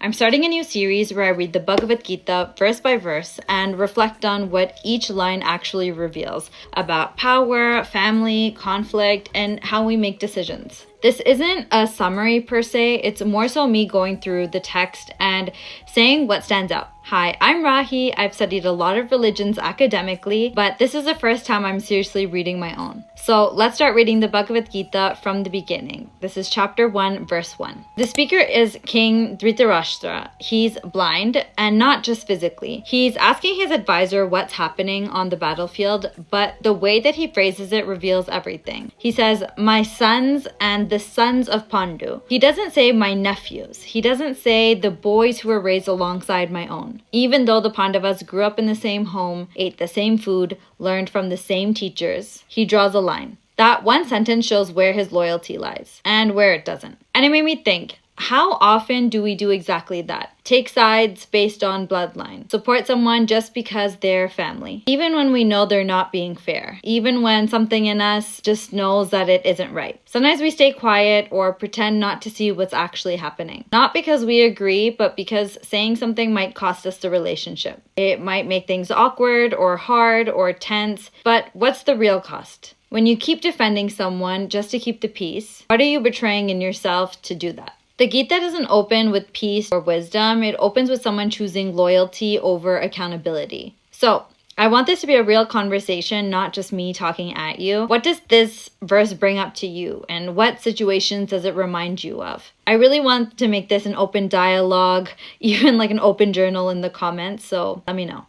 I'm starting a new series where I read the Bhagavad Gita verse by verse and reflect on what each line actually reveals about power, family, conflict, and how we make decisions. This isn't a summary per se, it's more so me going through the text and saying what stands out. Hi, I'm Rahi. I've studied a lot of religions academically, but this is the first time I'm seriously reading my own. So let's start reading the Bhagavad Gita from the beginning. This is chapter 1, verse 1. The speaker is King Dhritarashtra. He's blind, and not just physically. He's asking his advisor what's happening on the battlefield, but the way that he phrases it reveals everything. He says, my sons and the sons of Pandu. He doesn't say my nephews. He doesn't say the boys who were raised alongside my own. Even though the Pandavas grew up in the same home, ate the same food, learned from the same teachers, he draws a line. That one sentence shows where his loyalty lies and where it doesn't. And it made me think, how often do we do exactly that? Take sides based on bloodline. Support someone just because they're family. Even when we know they're not being fair. Even when something in us just knows that it isn't right. Sometimes we stay quiet or pretend not to see what's actually happening. Not because we agree, but because saying something might cost us the relationship. It might make things awkward or hard or tense, but what's the real cost? When you keep defending someone just to keep the peace, what are you betraying in yourself to do that? The Gita doesn't open with peace or wisdom. It opens with someone choosing loyalty over accountability. So, I want this to be a real conversation, not just me talking at you. What does this verse bring up to you? And what situations does it remind you of? I really want to make this an open dialogue, even like an open journal in the comments, so let me know.